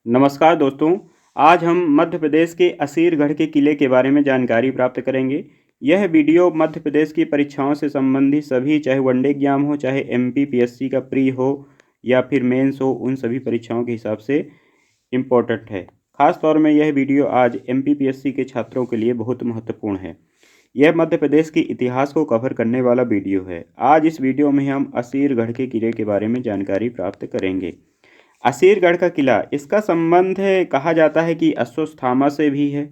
नमस्कार दोस्तों। आज हम मध्य प्रदेश के असीरगढ़ के किले के बारे में जानकारी प्राप्त करेंगे। यह वीडियो मध्य प्रदेश की परीक्षाओं से संबंधित सभी, चाहे वनडे एग्जाम हो, चाहे एमपीपीएससी का प्री हो या फिर मेंस हो, उन सभी परीक्षाओं के हिसाब से इम्पोर्टेंट है। खास तौर में यह वीडियो आज एमपीपीएससी के छात्रों के लिए बहुत महत्वपूर्ण है। यह मध्य प्रदेश के इतिहास को कवर करने वाला वीडियो है। आज इस वीडियो में हम असीरगढ़ के किले के बारे में जानकारी प्राप्त करेंगे। असीरगढ़ का किला, इसका संबंध कहा जाता है कि अश्वत्थामा से भी है।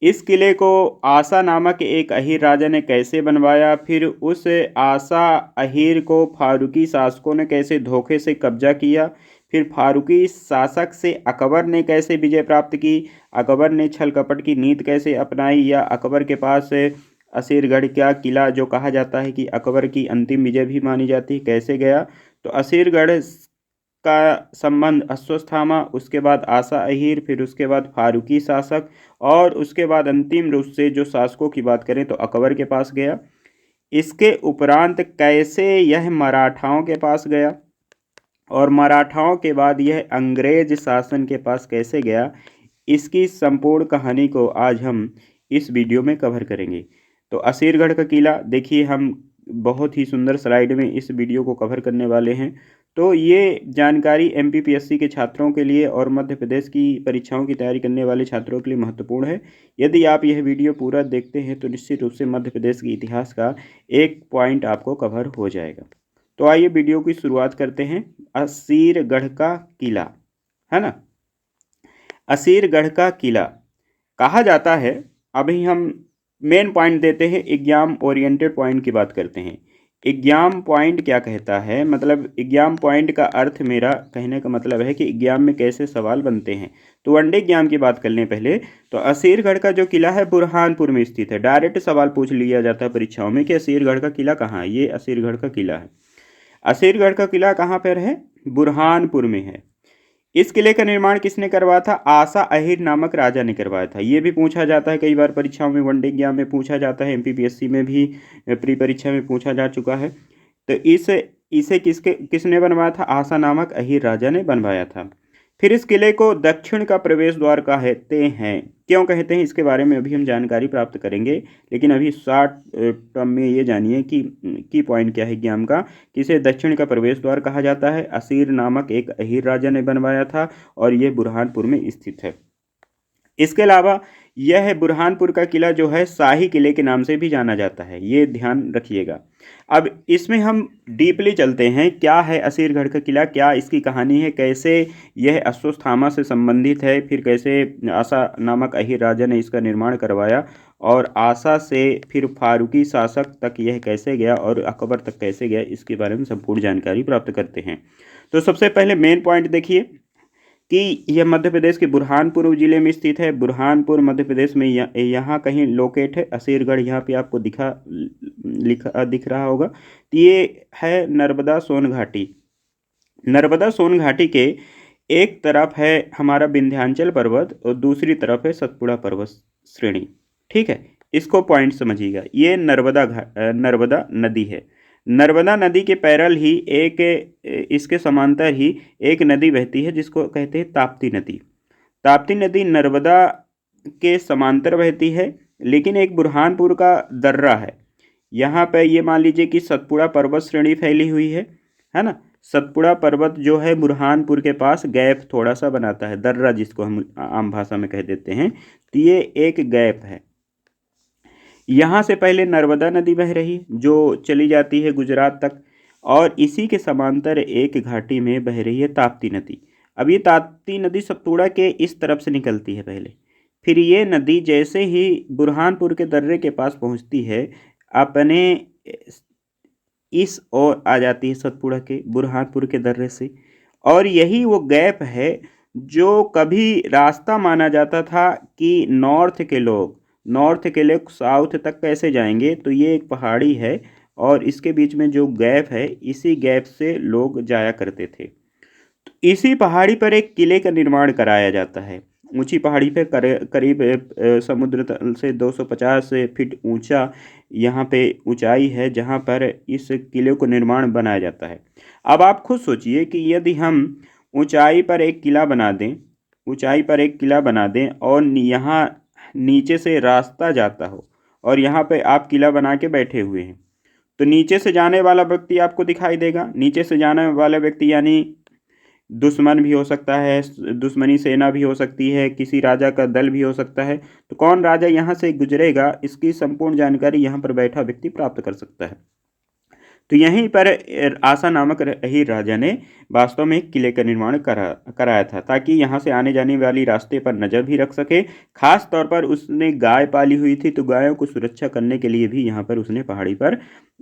इस किले को आसा नामक एक अहीर राजा ने कैसे बनवाया, फिर उस आसा अहीर को फारूकी शासकों ने कैसे धोखे से कब्जा किया, फिर फारूकी शासक से अकबर ने कैसे विजय प्राप्त की, अकबर ने छल कपट की नीति कैसे अपनाई, या अकबर के पास असीरगढ़ का किला, जो कहा जाता है कि अकबर की अंतिम विजय भी मानी जाती है, कैसे गया। तो असीरगढ़ का संबंध अश्वत्थामा, उसके बाद आसा अहीर, फिर उसके बाद फारूकी शासक, और उसके बाद अंतिम रूप से जो शासकों की बात करें तो अकबर के पास गया। इसके उपरांत कैसे यह मराठाओं के पास गया, और मराठाओं के बाद यह अंग्रेज शासन के पास कैसे गया, इसकी संपूर्ण कहानी को आज हम इस वीडियो में कवर करेंगे। तो असीरगढ़ का किला देखिए, हम बहुत ही सुंदर स्लाइड में इस वीडियो को कवर करने वाले हैं। तो ये जानकारी एमपीपीएससी के छात्रों के लिए और मध्य प्रदेश की परीक्षाओं की तैयारी करने वाले छात्रों के लिए महत्वपूर्ण है। यदि आप यह वीडियो पूरा देखते हैं तो निश्चित रूप से मध्य प्रदेश के इतिहास का एक पॉइंट आपको कवर हो जाएगा। तो आइए वीडियो की शुरुआत करते हैं। असीरगढ़ का किला, है ना। असीरगढ़ का किला कहा जाता है, अभी हम मेन पॉइंट देते हैं, एग्जाम ओरिएंटेड पॉइंट की बात करते हैं। एग्जाम पॉइंट क्या कहता है, मतलब एग्जाम पॉइंट का अर्थ, मेरा कहने का मतलब है कि एग्जाम में कैसे सवाल बनते हैं। तो वनडे एग्जाम की बात कर लें पहले, तो असीरगढ़ का जो किला है बुरहानपुर में स्थित है। डायरेक्ट सवाल पूछ लिया जाता है परीक्षाओं में कि असीरगढ़ का किला कहाँ है। ये असीरगढ़ का किला है। असीरगढ़ का किला कहाँ पर है? बुरहानपुर में है। इस किले का निर्माण किसने करवाया था? आसा अहीर नामक राजा ने करवाया था। ये भी पूछा जाता है कई बार परीक्षाओं में, वनडे एग्जाम में पूछा जाता है, एमपीपीएससी में भी प्री परीक्षा में पूछा जा चुका है। तो इसे किसने बनवाया था? आसा नामक अहीर राजा ने बनवाया था। फिर इस किले को दक्षिण का प्रवेश द्वार कहते हैं। क्यों कहते हैं इसके बारे में अभी हम जानकारी प्राप्त करेंगे, लेकिन अभी शॉर्ट टर्म में ये जानिए कि की पॉइंट क्या है एग्जाम का, किसे दक्षिण का प्रवेश द्वार कहा जाता है। असीर नामक एक अहीर राजा ने बनवाया था और ये बुरहानपुर में स्थित है। इसके अलावा यह बुरहानपुर का किला जो है शाही किले के नाम से भी जाना जाता है, ये ध्यान रखिएगा। अब इसमें हम डीपली चलते हैं, क्या है असीरगढ़ का किला, क्या इसकी कहानी है, कैसे यह अश्वत्थामा से संबंधित है, फिर कैसे आसा नामक अहीर राजा ने इसका निर्माण करवाया, और आसा से फिर फारूकी शासक तक यह कैसे गया और अकबर तक कैसे गया, इसके बारे में संपूर्ण जानकारी प्राप्त करते हैं। तो सबसे पहले मेन पॉइंट देखिए कि यह मध्य प्रदेश के बुरहानपुर जिले में स्थित है। बुरहानपुर मध्य प्रदेश में यहाँ कहीं लोकेट है। असीरगढ़ यहाँ पे आपको दिख रहा होगा। तो ये है नर्मदा सोन घाटी। नर्मदा सोन घाटी के एक तरफ है हमारा विंध्याचल पर्वत और दूसरी तरफ है सतपुड़ा पर्वत श्रेणी। ठीक है, इसको पॉइंट समझिएगा। ये नर्मदा नदी है। नर्मदा नदी के पैरल ही इसके समांतर ही एक नदी बहती है जिसको कहते हैं ताप्ती नदी। ताप्ती नदी नर्मदा के समांतर बहती है, लेकिन एक बुरहानपुर का दर्रा है। यहाँ पे ये मान लीजिए कि सतपुड़ा पर्वत श्रेणी फैली हुई है ना। सतपुड़ा पर्वत जो है बुरहानपुर के पास गैप थोड़ा सा बनाता है, दर्रा जिसको हम आम भाषा में कह देते हैं। तो ये एक गैप है। यहाँ से पहले नर्मदा नदी बह रही जो चली जाती है गुजरात तक, और इसी के समांतर एक घाटी में बह रही है ताप्ती नदी। अब ये ताप्ती नदी सतपुड़ा के इस तरफ से निकलती है पहले, फिर ये नदी जैसे ही बुरहानपुर के दर्रे के पास पहुँचती है, अपने इस ओर आ जाती है सतपुड़ा के बुरहानपुर के दर्रे से। और यही वो गैप है जो कभी रास्ता माना जाता था कि नॉर्थ के लोग साउथ तक कैसे जाएंगे। तो ये एक पहाड़ी है और इसके बीच में जो गैप है, इसी गैप से लोग जाया करते थे। तो इसी पहाड़ी पर एक किले का निर्माण कराया जाता है। ऊंची पहाड़ी पर करीब समुद्र तल से 250 फीट ऊंचा यहाँ पे ऊंचाई है, जहाँ पर इस किले को निर्माण बनाया जाता है। अब आप खुद सोचिए कि यदि हम ऊंचाई पर एक किला बना दें ऊंचाई पर एक किला बना दें और यहाँ नीचे से रास्ता जाता हो और यहाँ पे आप किला बना के बैठे हुए हैं, तो नीचे से जाने वाला व्यक्ति आपको दिखाई देगा। नीचे से जाने वाला व्यक्ति यानी दुश्मन भी हो सकता है, दुश्मनी सेना भी हो सकती है, किसी राजा का दल भी हो सकता है। तो कौन राजा यहाँ से गुजरेगा, इसकी संपूर्ण जानकारी यहाँ पर बैठा व्यक्ति प्राप्त कर सकता है। तो यहीं पर आसा नामक अहीर राजा ने वास्तव में एक किले का निर्माण कराया था, ताकि यहाँ से आने जाने वाली रास्ते पर नज़र भी रख सके। खास तौर पर उसने गाय पाली हुई थी, तो गायों को सुरक्षा करने के लिए भी यहाँ पर उसने पहाड़ी पर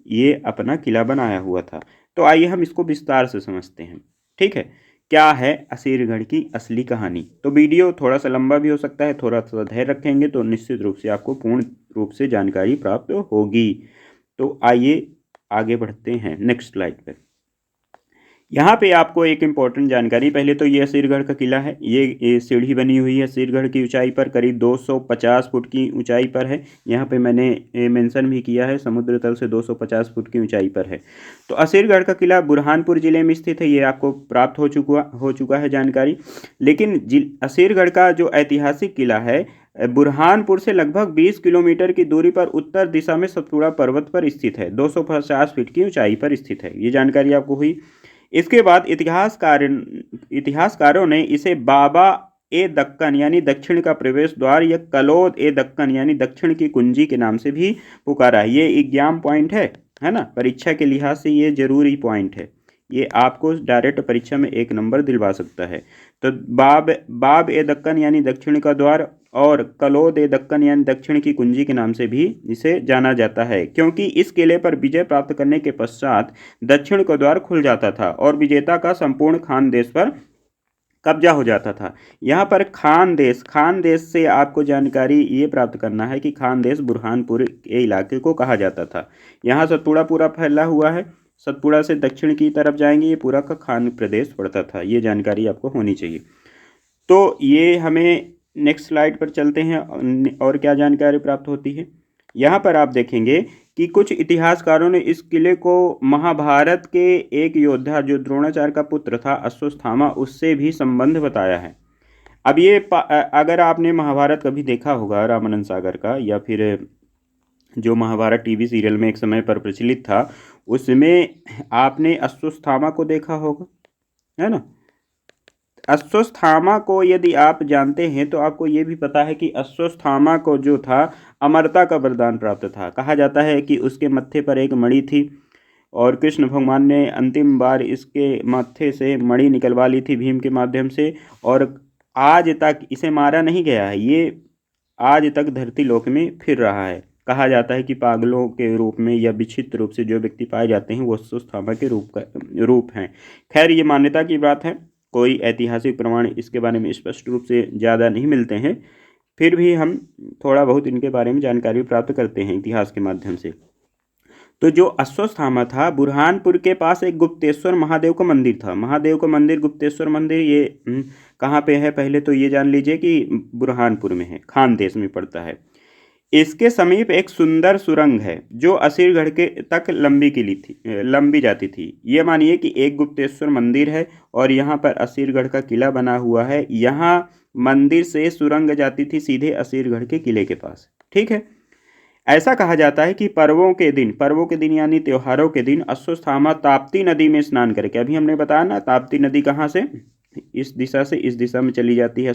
ये अपना किला बनाया हुआ था। तो आइए हम इसको विस्तार से समझते हैं। ठीक है, क्या है असीरगढ़ की असली कहानी। तो वीडियो थोड़ा सा लंबा भी हो सकता है, थोड़ा सा धैर्य रखेंगे तो निश्चित रूप से आपको पूर्ण रूप से जानकारी प्राप्त होगी। तो आइए आगे बढ़ते हैं नेक्स्ट स्लाइड पर। यहाँ पे आपको एक इम्पॉर्टेंट जानकारी, पहले तो ये असीरगढ़ का किला है, ये सीढ़ी बनी हुई है असीरगढ़ की ऊंचाई पर, करीब 250 फुट की ऊंचाई पर है। यहाँ पे मैंने मेंशन भी किया है, समुद्र तल से 250 फुट की ऊंचाई पर है। तो असीरगढ़ का किला बुरहानपुर जिले में स्थित है, ये आपको प्राप्त हो चुका है जानकारी। लेकिन असीरगढ़ का जो ऐतिहासिक किला है बुरहानपुर से लगभग 20 किलोमीटर की दूरी पर उत्तर दिशा में सतपुड़ा पर्वत पर स्थित है, 250 फीट की ऊंचाई पर स्थित है। ये जानकारी आपको हुई। इसके बाद इतिहासकारों ने इसे बाबा ए दक्कन यानी दक्षिण का प्रवेश द्वार या कलोद ए दक्कन यानी दक्षिण की कुंजी के नाम से भी पुकारा है। ये एग्जाम पॉइंट है ना, परीक्षा के लिहाज से ये जरूरी पॉइंट है, ये आपको डायरेक्ट परीक्षा में 1 नंबर दिलवा सकता है। तो बाब ए दक्कन यानी दक्षिण का द्वार और कलोद ए दक्कन यानी दक्षिण की कुंजी के नाम से भी इसे जाना जाता है, क्योंकि इस किले पर विजय प्राप्त करने के पश्चात दक्षिण का द्वार खुल जाता था और विजेता का संपूर्ण खानदेश पर कब्जा हो जाता था। यहाँ पर खानदेश से आपको जानकारी ये प्राप्त करना है कि खानदेश बुरहानपुर के इलाके को कहा जाता था। यहाँ सतपुड़ा पूरा फैला हुआ है, सतपुड़ा से दक्षिण की तरफ जाएंगे ये पूरा का खान प्रदेश पड़ता था। ये जानकारी आपको होनी चाहिए। तो ये हमें नेक्स्ट स्लाइड पर चलते हैं और क्या जानकारी प्राप्त होती है। यहाँ पर आप देखेंगे कि कुछ इतिहासकारों ने इस किले को महाभारत के एक योद्धा जो द्रोणाचार्य का पुत्र था अश्वत्थामा, उससे भी संबंध बताया है। अब ये अगर आपने महाभारत कभी देखा होगा रामानंद सागर का, या फिर जो महाभारत टीवी सीरियल में एक समय पर प्रचलित था, उसमें आपने अश्वत्थामा को देखा होगा, है ना। अश्वत्थामा को यदि आप जानते हैं तो आपको ये भी पता है कि अश्वत्थामा को जो था अमरता का वरदान प्राप्त था। कहा जाता है कि उसके मत्थे पर एक मणि थी और कृष्ण भगवान ने अंतिम बार इसके माथे से मणि निकलवा ली थी भीम के माध्यम से, और आज तक इसे मारा नहीं गया है, ये आज तक धरती लोक में फिर रहा है। कहा जाता है कि पागलों के रूप में या विचित्र रूप से जो व्यक्ति पाए जाते हैं वो अश्वत्थामा के रूप हैं। खैर ये मान्यता की बात है, कोई ऐतिहासिक प्रमाण इसके बारे में स्पष्ट रूप से ज़्यादा नहीं मिलते हैं, फिर भी हम थोड़ा बहुत इनके बारे में जानकारी प्राप्त करते हैं इतिहास के माध्यम से। तो जो अश्वत्थामा था, बुरहानपुर के पास एक गुप्तेश्वर महादेव का मंदिर था। महादेव का मंदिर, गुप्तेश्वर मंदिर, ये कहाँ पे है पहले तो ये जान लीजिए कि बुरहानपुर में है, खानदेश में पड़ता है। इसके समीप एक सुंदर सुरंग है जो असीरगढ़ के तक लंबी जाती थी। ये मानिए कि एक गुप्तेश्वर मंदिर है और यहाँ पर असीरगढ़ का किला बना हुआ है। यहाँ मंदिर से सुरंग जाती थी सीधे असीरगढ़ के किले के पास। ठीक है, ऐसा कहा जाता है कि पर्वों के दिन यानी त्योहारों के दिन अश्वत्थामा ताप्ती नदी में स्नान करके, अभी हमने बताया ना ताप्ती नदी कहाँ से, इस दिशा से इस दिशा में चली जाती है।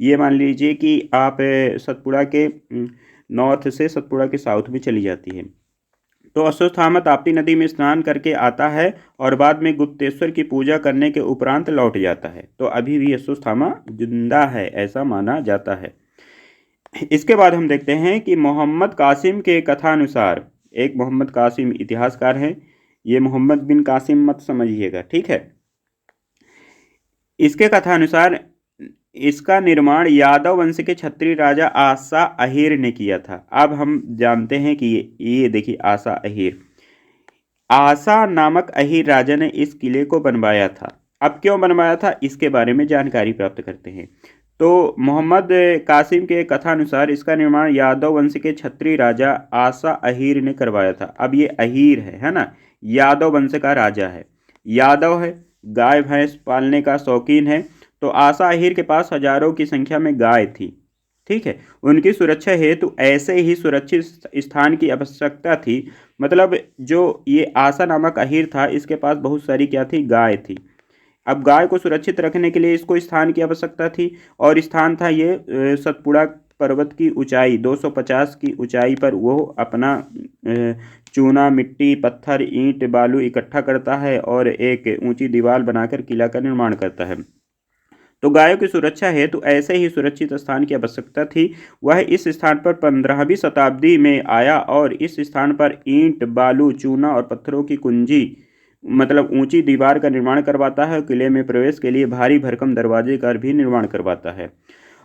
ये मान लीजिए कि आप सतपुड़ा के नॉर्थ से सतपुड़ा के साउथ में चली जाती है। तो अश्वत्थामा ताप्ती नदी में स्नान करके आता है और बाद में गुप्तेश्वर की पूजा करने के उपरांत लौट जाता है। तो अभी भी अश्वत्थामा जिंदा है ऐसा माना जाता है। इसके बाद हम देखते हैं कि मोहम्मद कासिम के कथानुसार, एक मोहम्मद कासिम इतिहासकार हैं, ये मोहम्मद बिन कासिम मत समझिएगा, ठीक है। इसके कथानुसार इसका निर्माण यादव वंश के क्षत्रिय राजा आसा अहीर ने किया था। अब हम जानते हैं कि ये देखिए आसा नामक अहीर राजा ने इस किले को बनवाया था। अब क्यों बनवाया था इसके बारे में जानकारी प्राप्त करते हैं। तो मोहम्मद कासिम के कथानुसार इसका निर्माण यादव वंश के क्षत्रिय राजा आसा अहीर ने करवाया था। अब ये अहीर है ना, यादव वंश का राजा है, यादव है, गाय भैंस पालने का शौकीन है। तो आसा अहीर के पास हजारों की संख्या में गाय थी। ठीक है, उनकी सुरक्षा हेतु ऐसे ही सुरक्षित स्थान की आवश्यकता थी। मतलब जो ये आसा नामक अहीर था, इसके पास बहुत सारी क्या थी, गाय थी। अब गाय को सुरक्षित रखने के लिए इसको स्थान की आवश्यकता थी, और स्थान था ये सतपुड़ा पर्वत की ऊंचाई 250 की ऊंचाई पर वो अपना चूना, मिट्टी, पत्थर, ईंट, बालू इकट्ठा करता है और एक ऊंची दीवार बनाकर किला का निर्माण करता है। तो गायों की सुरक्षा हेतु ऐसे ही सुरक्षित स्थान की आवश्यकता थी। वह इस स्थान पर 15वीं शताब्दी में आया और इस स्थान पर ईंट, बालू, चूना और पत्थरों की कुंजी मतलब ऊंची दीवार का निर्माण करवाता है। किले में प्रवेश के लिए भारी भरकम दरवाजे का भी निर्माण करवाता है,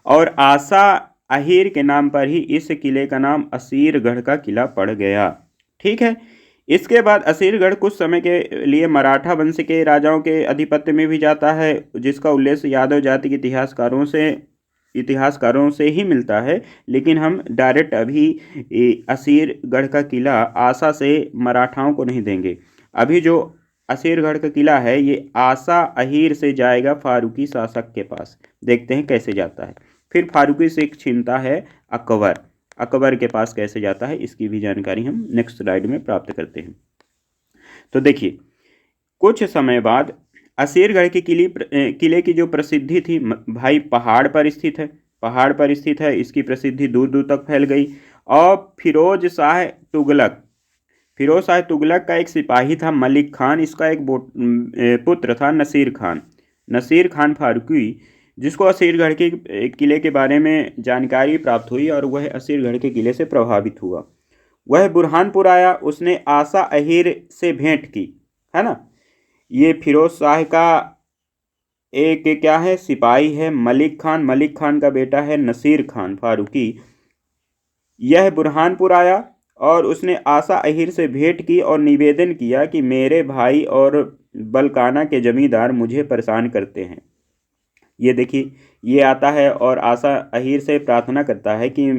और आसा अहीर के नाम पर ही इस किले का नाम असीरगढ़ का किला पड़ गया। ठीक है, इसके बाद असीरगढ़ कुछ समय के लिए मराठा वंश के राजाओं के आधिपत्य में भी जाता है, जिसका उल्लेख यादव जाति के इतिहासकारों से ही मिलता है। लेकिन हम डायरेक्ट अभी असीरगढ़ का किला आसा से मराठाओं को नहीं देंगे। अभी जो असीरगढ़ का किला है ये आसा अहीर से जाएगा फारूकी शासक के पास। देखते हैं कैसे जाता है। फिर फारूकी से छीनता है अकबर। अकबर के पास कैसे जाता है इसकी भी जानकारी हम नेक्स्ट स्लाइड में प्राप्त करते हैं। तो देखिए, कुछ समय बाद असीरगढ़ के किले की जो प्रसिद्धि थी भाई, पहाड़ पर स्थित है। पहाड़ पर स्थित है, इसकी प्रसिद्धि दूर दूर तक फैल गई। और फिरोज शाह तुगलक का एक सिपाही था मलिक खान। इसका एक पुत्र था नसीर खान। नसीर खान फारूकी, जिसको असीरगढ़ के किले के बारे में जानकारी प्राप्त हुई और वह असीरगढ़ के किले से प्रभावित हुआ। वह बुरहानपुर आया, उसने आसा अहीर से भेंट की, है ना। ये फिरोज शाह का एक क्या है, सिपाही है मलिक खान। मलिक खान का बेटा है नसीर खान फारूकी। यह बुरहानपुर आया और उसने आसा अहीर से भेंट की और निवेदन किया कि मेरे भाई और बलकाना के जमींदार मुझे परेशान करते हैं। ये देखिए, ये आता है और आसा अहीर से प्रार्थना करता है कि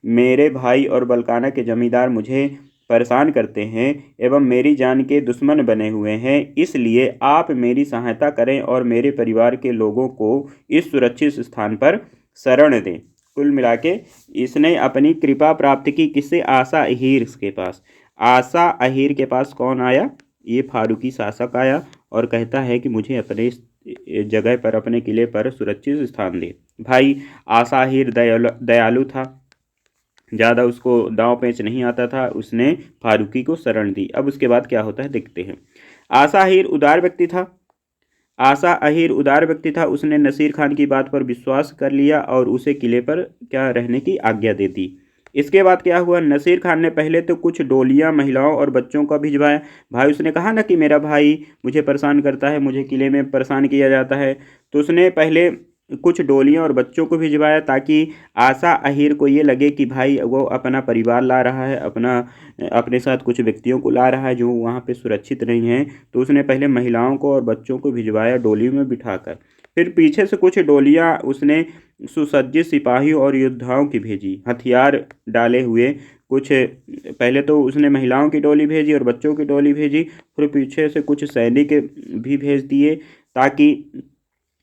मेरे भाई और बलकाना के जमींदार मुझे परेशान करते हैं एवं मेरी जान के दुश्मन बने हुए हैं, इसलिए आप मेरी सहायता करें और मेरे परिवार के लोगों को इस सुरक्षित स्थान पर शरण दें। कुल मिला के इसने अपनी कृपा प्राप्त की किससे, आसा अहीर के पास। आसा अहीर के पास कौन आया, ये फारूकी शासक आया और कहता है कि मुझे अपने जगह पर, अपने किले पर सुरक्षित स्थान दे। भाई आसा अहीर दयालु था, ज़्यादा उसको दांव पेच नहीं आता था, उसने फारूकी को शरण दी। अब उसके बाद क्या होता है देखते हैं। आसा अहीर उदार व्यक्ति था। उसने नसीर खान की बात पर विश्वास कर लिया और उसे किले पर क्या रहने की आज्ञा दे दी। इसके बाद क्या हुआ, नसीर खान ने पहले तो कुछ डोलियां महिलाओं और बच्चों का भिजवाया। भाई उसने कहा ना कि मेरा भाई मुझे परेशान करता है, मुझे किले में परेशान किया जाता है, तो उसने पहले कुछ डोलियां और बच्चों को भिजवाया ताकि आसा अहीर को ये लगे कि भाई वो अपना परिवार ला रहा है, अपने साथ कुछ व्यक्तियों को ला रहा है जो वहाँ पे सुरक्षित नहीं हैं। तो उसने पहले महिलाओं को और बच्चों को भिजवाया डोली में बिठाकर। फिर पीछे से कुछ डोलियां उसने सुसज्जित सिपाहियों और योद्धाओं की भेजी, हथियार डाले हुए कुछ। पहले तो उसने महिलाओं की टोली भेजी और बच्चों की टोली भेजी, फिर पीछे से कुछ सैनिक भी भेज दिए ताकि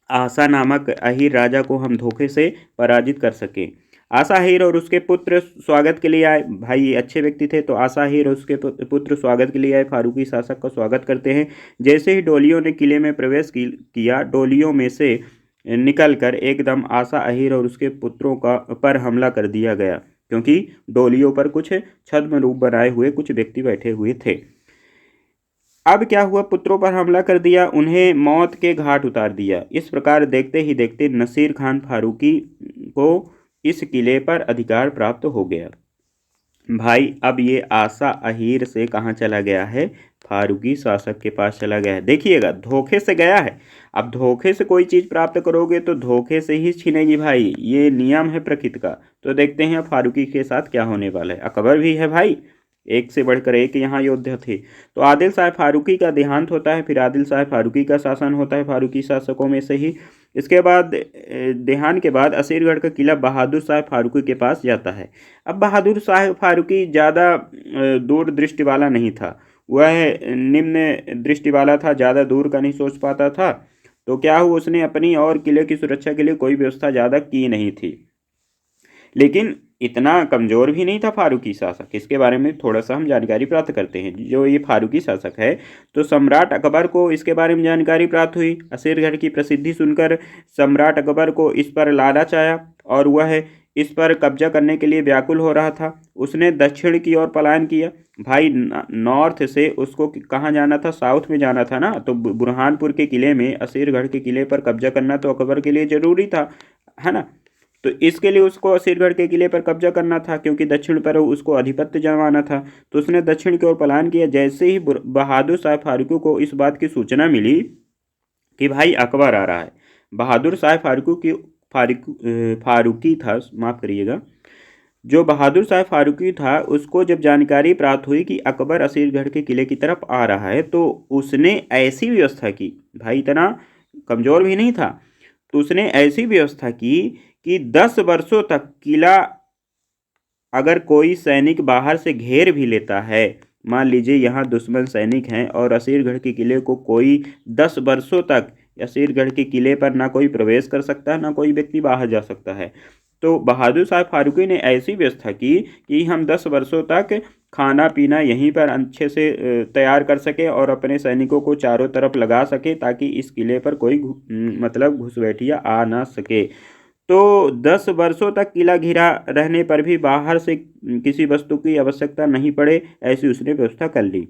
आसा नामक अहीर राजा को हम धोखे से पराजित कर सकें। आसा अहीर और उसके पुत्र स्वागत के लिए आए। भाई ये अच्छे व्यक्ति थे, तो आसा अहीर और उसके पुत्र स्वागत के लिए आए, फारूकी शासक का स्वागत करते हैं। जैसे ही डोलियों ने किले में प्रवेश किया, डोलियों में से निकलकर एकदम आसा अहीर और उसके पुत्रों पर हमला कर दिया गया, क्योंकि डोलियों पर कुछ छद्म रूप बनाए हुए कुछ व्यक्ति बैठे हुए थे। अब क्या हुआ, पुत्रों पर हमला कर दिया, उन्हें मौत के घाट उतार दिया। इस प्रकार देखते ही देखते नसीर खान फारूकी को इस किले पर अधिकार प्राप्त हो गया। भाई अब ये आसा अहीर से कहाँ चला गया है, फारूकी शासक के पास चला गया है। देखिएगा, धोखे से गया है। अब धोखे से कोई चीज़ प्राप्त करोगे तो धोखे से ही छीनेगी भाई, ये नियम है प्रकृति का। तो देखते हैं फारूकी के साथ क्या होने वाला है। अकबर भी है भाई, एक से बढ़कर एक यहाँ योद्धा थे। तो आदिल शाह फारूकी का देहांत होता है, फिर आदिल शाह फारूकी का शासन होता है फारूकी शासकों में से ही। इसके बाद देहांत के बाद असीरगढ़ का किला बहादुर शाह फारूकी के पास जाता है। अब बहादुर शाह फारूकी ज़्यादा दूरदृष्टि वाला नहीं था, वह निम्न दृष्टि वाला था, ज़्यादा दूर का नहीं सोच पाता था। तो क्या हुआ, उसने अपनी और किले की सुरक्षा के लिए कोई व्यवस्था ज़्यादा की नहीं थी। लेकिन इतना कमज़ोर भी नहीं था फारूकी शासक। इसके बारे में थोड़ा सा हम जानकारी प्राप्त करते हैं। जो ये फारूकी शासक है, तो सम्राट अकबर को इसके बारे में जानकारी प्राप्त हुई। असीरगढ़ की प्रसिद्धि सुनकर सम्राट अकबर को इस पर लालच आया और वह इस पर कब्जा करने के लिए व्याकुल हो रहा था। उसने दक्षिण की ओर पलायन किया। भाई नॉर्थ से उसको कहाँ जाना था, साउथ में जाना था ना, तो बुरहानपुर के किले में, असीरगढ़ के किले पर कब्जा करना तो अकबर के लिए ज़रूरी था, है ना। तो इसके लिए उसको असीरगढ़ के किले पर कब्जा करना था, क्योंकि दक्षिण पर उसको आधिपत्य जमाना था। तो उसने दक्षिण की ओर पलायन किया। जैसे ही बहादुर शाह फारूकी को इस बात की सूचना मिली कि भाई अकबर आ रहा है, बहादुर शाह फारूकी था, माफ़ करिएगा, जो बहादुर शाह फारूकी था, उसको जब जानकारी प्राप्त हुई कि अकबर असीरगढ़ के किले की तरफ आ रहा है, तो उसने ऐसी व्यवस्था की, भाई इतना कमज़ोर भी नहीं था, तो उसने ऐसी व्यवस्था की कि 10 वर्षों तक किला, अगर कोई सैनिक बाहर से घेर भी लेता है, मान लीजिए यहाँ दुश्मन सैनिक हैं और असीरगढ़ के किले को कोई 10 वर्षों तक असीरगढ़ के किले पर ना कोई प्रवेश कर सकता है, ना कोई व्यक्ति बाहर जा सकता है। तो बहादुर शाह फारूकी ने ऐसी व्यवस्था की कि हम 10 वर्षों तक खाना पीना यहीं पर अच्छे से तैयार कर सके और अपने सैनिकों को चारों तरफ लगा सके, ताकि इस किले पर कोई मतलब घुसपैठिया आ ना सके। तो 10 वर्षों तक किला घिरा रहने पर भी बाहर से किसी वस्तु की आवश्यकता नहीं पड़े, ऐसी उसने व्यवस्था कर ली।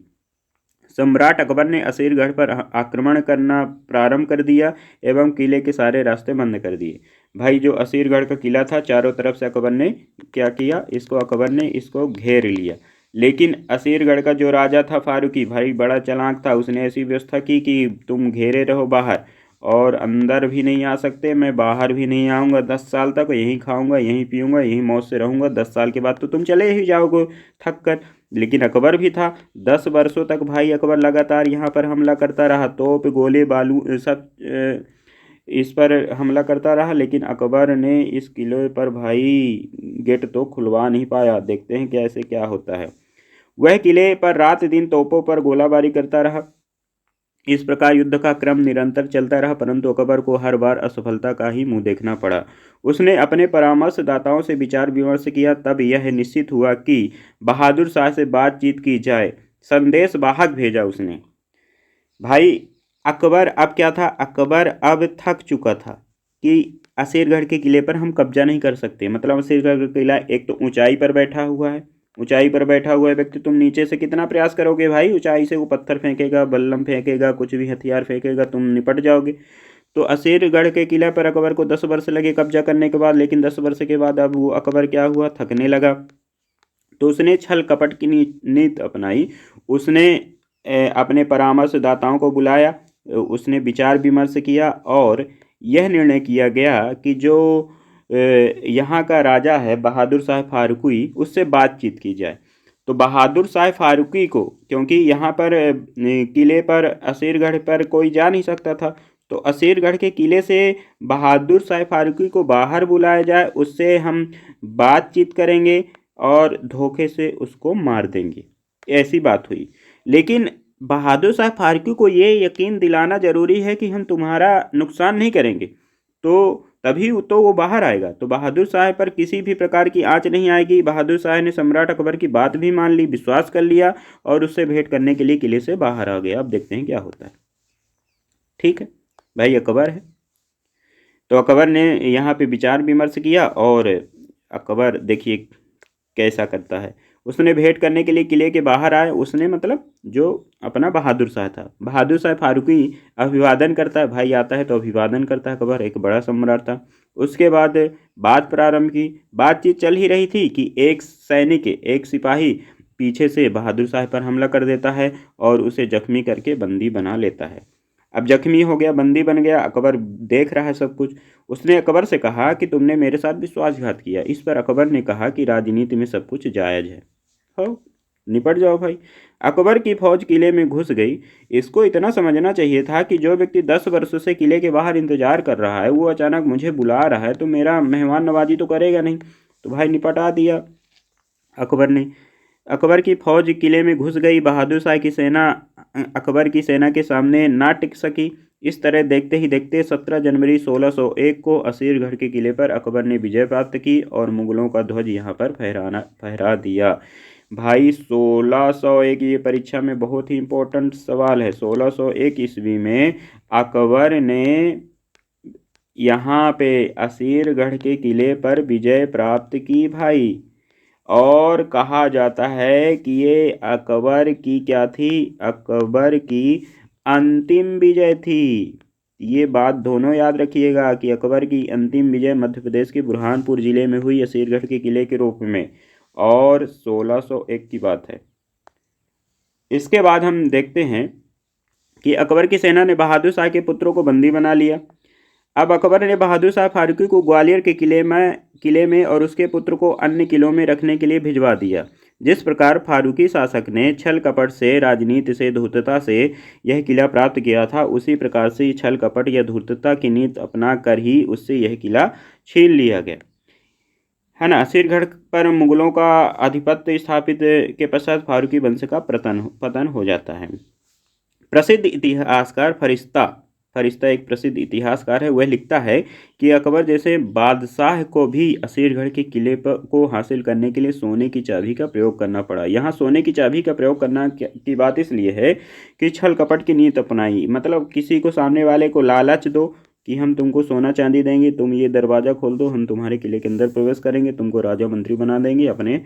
सम्राट अकबर ने असीरगढ़ पर आक्रमण करना प्रारंभ कर दिया एवं किले के सारे रास्ते बंद कर दिए। भाई जो असीरगढ़ का किला था, चारों तरफ से अकबर ने क्या किया, अकबर ने इसको घेर लिया। लेकिन असीरगढ़ का जो राजा था फारूकी, भाई बड़ा चालाक था। उसने ऐसी व्यवस्था की कि तुम घेरे रहो बाहर और अंदर भी नहीं आ सकते, मैं बाहर भी नहीं आऊँगा 10 साल तक, यहीं खाऊंगा, यहीं पीऊँगा, यहीं मौज से रहूँगा। 10 साल के बाद तो तुम चले ही जाओगे थक कर। लेकिन अकबर भी था। 10 वर्षों तक भाई अकबर लगातार यहाँ पर हमला करता रहा, तोप गोले बालू सब इस पर हमला करता रहा। लेकिन अकबर ने इस किले पर भाई गेट तो खुलवा नहीं पाया। देखते हैं कैसे क्या होता है। वह किले पर रात दिन तोपों पर गोलाबारी करता रहा। इस प्रकार युद्ध का क्रम निरंतर चलता रहा, परंतु अकबर को हर बार असफलता का ही मुंह देखना पड़ा। उसने अपने परामर्शदाताओं से विचार विमर्श किया, तब यह निश्चित हुआ कि बहादुर शाह से बातचीत की जाए। संदेश वाहक भेजा उसने। भाई अकबर अब क्या था, अकबर अब थक चुका था कि असीरगढ़ के किले पर हम कब्जा नहीं कर सकते। मतलब असीरगढ़ का किला एक तो ऊंचाई पर बैठा हुआ है, ऊंचाई पर बैठा हुआ है व्यक्ति, तुम नीचे से कितना प्रयास करोगे भाई, ऊंचाई से वो पत्थर फेंकेगा, बल्लम फेंकेगा, कुछ भी हथियार फेंकेगा, तुम निपट जाओगे। तो असीरगढ़ के किले पर अकबर को 10 वर्ष लगे कब्जा करने के बाद। लेकिन 10 वर्ष के बाद अब वो अकबर क्या हुआ, थकने लगा। तो उसने छल कपट की नीति अपनाई। उसने अपने परामर्शदाताओं को बुलाया, उसने विचार विमर्श किया और यह निर्णय किया गया कि जो यहाँ का राजा है बहादुर शाह फारूकी, उससे बातचीत की जाए। तो बहादुर शाह फारूकी को, क्योंकि यहाँ पर किले पर असीरगढ़ पर कोई जा नहीं सकता था, तो असीरगढ़ के किले से बहादुर शाह फारूकी को बाहर बुलाया जाए, उससे हम बातचीत करेंगे और धोखे से उसको मार देंगे, ऐसी बात हुई। लेकिन बहादुर शाह फारूकी को ये यकीन दिलाना जरूरी है कि हम तुम्हारा नुकसान नहीं करेंगे, तो तभी तो वो बाहर आएगा। तो बहादुर शाह पर किसी भी प्रकार की आंच नहीं आएगी। बहादुर शाह ने सम्राट अकबर की बात भी मान ली, विश्वास कर लिया और उससे भेंट करने के लिए किले से बाहर आ गया। अब देखते हैं क्या होता है। ठीक है भाई, अकबर है। तो अकबर ने यहाँ पे विचार विमर्श किया और अकबर देखिए कैसा करता है। उसने भेंट करने के लिए किले के बाहर आए। उसने मतलब जो अपना बहादुर शाह था, बहादुर शाह फारूकी अभिवादन करता है। भाई आता है तो अभिवादन करता है। अकबर एक बड़ा सम्राट था। उसके बाद बात प्रारंभ की। बातचीत चल ही रही थी कि एक सैनिक, एक सिपाही पीछे से बहादुर शाह पर हमला कर देता है और उसे जख्मी करके बंदी बना लेता है। अब जख्मी हो गया, बंदी बन गया, अकबर देख रहा है सब कुछ। उसने अकबर से कहा कि तुमने मेरे साथ विश्वासघात किया। इस पर अकबर ने कहा कि राजनीति में सब कुछ जायज़ है, हो निपट जाओ भाई। अकबर की फौज किले में घुस गई। इसको इतना समझना चाहिए था कि जो व्यक्ति 10 वर्षों से किले के बाहर इंतजार कर रहा है, वो अचानक मुझे बुला रहा है, तो मेरा मेहमान नवाजी तो करेगा नहीं। तो भाई निपटा दिया अकबर ने। अकबर की फौज किले में घुस गई। बहादुर शाह की सेना अकबर की सेना के सामने ना टिक सकी। इस तरह देखते ही देखते 17 जनवरी 1601 को असीरगढ़ के किले पर अकबर ने विजय प्राप्त की और मुगलों का ध्वज यहाँ पर फहरा दिया। भाई 1601, ये परीक्षा में बहुत ही इम्पोर्टेंट सवाल है। 1601 ईस्वी में अकबर ने यहाँ पे असीरगढ़ के किले पर विजय प्राप्त की भाई। और कहा जाता है कि ये अकबर की क्या थी, अकबर की अंतिम विजय थी। ये बात दोनों याद रखिएगा कि अकबर की अंतिम विजय मध्य प्रदेश के बुरहानपुर जिले में हुई असीरगढ़ के किले के रूप में, और 1601 की बात है। इसके बाद हम देखते हैं कि अकबर की सेना ने बहादुर शाह के पुत्रों को बंदी बना लिया। अब अकबर ने बहादुर शाह फारूकी को ग्वालियर के किले में और उसके पुत्र को अन्य किलों में रखने के लिए भिजवा दिया। जिस प्रकार फारूकी शासक ने छल कपट से, राजनीति से, धूर्तता से यह किला प्राप्त किया था, उसी प्रकार से छल कपट या धूर्तता की नीति अपना कर ही उससे यह किला छीन लिया गया, है ना। असीरगढ़ पर मुगलों का आधिपत्य स्थापित के पश्चात फारूकी वंश का पतन हो जाता है। प्रसिद्ध इतिहासकार फरिश्ता एक प्रसिद्ध इतिहासकार है। वह लिखता है कि अकबर जैसे बादशाह को भी असीरगढ़ के किले को हासिल करने के लिए सोने की चाबी का प्रयोग करना पड़ा। यहाँ सोने की चाबी का प्रयोग करना की बात इसलिए है कि छल कपट की नीति अपनाई। मतलब किसी को, सामने वाले को लालच दो कि हम तुमको सोना चांदी देंगे, तुम ये दरवाज़ा खोल दो, हम तुम्हारे किले के अंदर प्रवेश करेंगे, तुमको राजा मंत्री बना देंगे, अपने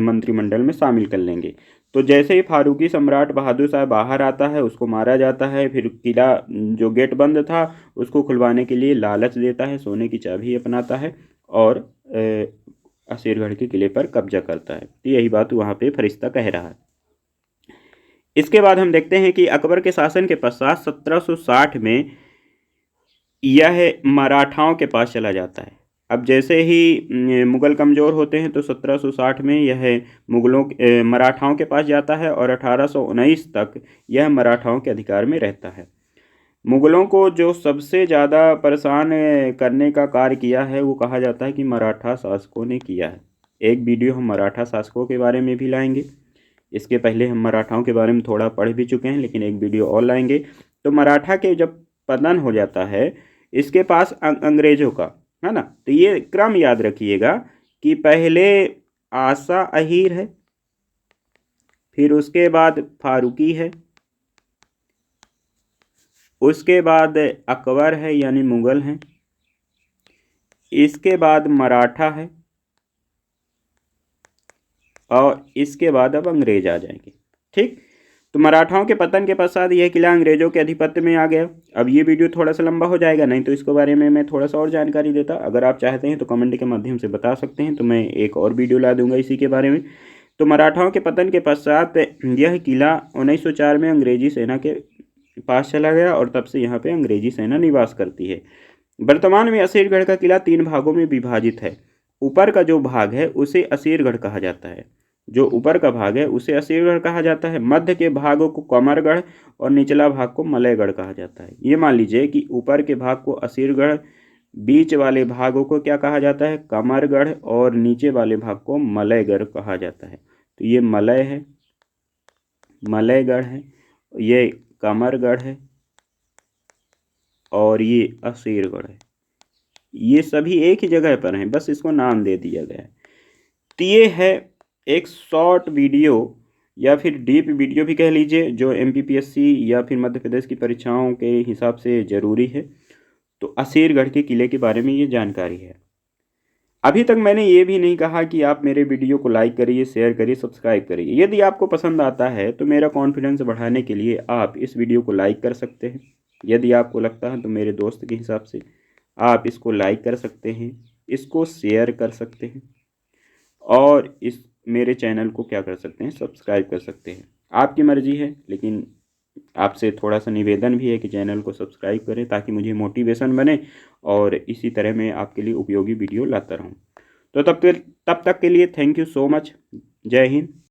मंत्रिमंडल में शामिल कर लेंगे। तो जैसे ही फारूकी सम्राट बहादुर शाह बाहर आता है, उसको मारा जाता है। फिर किला जो गेट बंद था उसको खुलवाने के लिए लालच देता है, सोने की चाबी अपनाता है और असीरगढ़ के किले पर कब्जा करता है। तो यही बात वहाँ पे फरिश्ता कह रहा है। इसके बाद हम देखते हैं कि अकबर के शासन के पश्चात 1760 में यह मराठाओं के पास चला जाता है। अब जैसे ही मुग़ल कमज़ोर होते हैं तो 1760 में यह मराठाओं के पास जाता है और 1819 तक यह मराठाओं के अधिकार में रहता है। मुग़लों को जो सबसे ज़्यादा परेशान करने का कार्य किया है वो कहा जाता है कि मराठा शासकों ने किया है। एक वीडियो हम मराठा शासकों के बारे में भी लाएंगे। इसके पहले हम मराठाओं के बारे में थोड़ा पढ़ भी चुके हैं, लेकिन एक वीडियो और लाएंगे। तो मराठा के जब पतन हो जाता है, इसके पास अंग्रेज़ों का, है ना। तो ये क्रम याद रखिएगा कि पहले आशा अहीर है, फिर उसके बाद फारूकी है, उसके बाद अकबर है यानी मुग़ल हैं, इसके बाद मराठा है और इसके बाद अब अंग्रेज आ जाएंगे। ठीक, तो मराठाओं के पतन के पश्चात यह किला अंग्रेजों के अधिपत्य में आ गया। अब ये वीडियो थोड़ा सा लंबा हो जाएगा, नहीं तो इसके बारे में मैं थोड़ा सा और जानकारी देता। अगर आप चाहते हैं तो कमेंट के माध्यम से बता सकते हैं, तो मैं एक और वीडियो ला दूंगा इसी के बारे में। तो मराठाओं के पतन के पश्चात यह किला 1904 में अंग्रेजी सेना के पास चला गया और तब से यहाँ पे अंग्रेजी सेना निवास करती है। वर्तमान में असीरगढ़ का किला 3 भागों में विभाजित है। ऊपर का जो भाग है उसे असीरगढ़ कहा जाता है, जो ऊपर का भाग है उसे असीरगढ़ कहा जाता है। मध्य के भागों को कमरगढ़ और निचला भाग को मलयगढ़ कहा जाता है। ये मान लीजिए कि ऊपर के भाग को असीरगढ़, बीच वाले भागों को क्या कहा जाता है, कमरगढ़, और नीचे वाले भाग को मलयगढ़ कहा जाता है। तो ये मलय है, मलयगढ़ है, ये कमरगढ़ है और ये असीरगढ़ है। ये सभी एक ही जगह पर हैं, बस इसको नाम दे दिया गया है। तो ये है एक शॉर्ट वीडियो या फिर डीप वीडियो भी कह लीजिए, जो MPPSC या फिर मध्य प्रदेश की परीक्षाओं के हिसाब से ज़रूरी है। तो असीरगढ़ के किले के बारे में ये जानकारी है। अभी तक मैंने ये भी नहीं कहा कि आप मेरे वीडियो को लाइक करिए, शेयर करिए, सब्सक्राइब करिए। यदि आपको पसंद आता है तो मेरा कॉन्फिडेंस बढ़ाने के लिए आप इस वीडियो को लाइक कर सकते हैं। यदि आपको लगता है तो मेरे दोस्त के हिसाब से आप इसको लाइक कर सकते हैं, इसको शेयर कर सकते हैं और इस मेरे चैनल को क्या कर सकते हैं, सब्सक्राइब कर सकते हैं। आपकी मर्ज़ी है, लेकिन आपसे थोड़ा सा निवेदन भी है कि चैनल को सब्सक्राइब करें ताकि मुझे मोटिवेशन बने और इसी तरह मैं आपके लिए उपयोगी वीडियो लाता रहूं। तो तब तक के लिए थैंक यू सो मच। जय हिंद।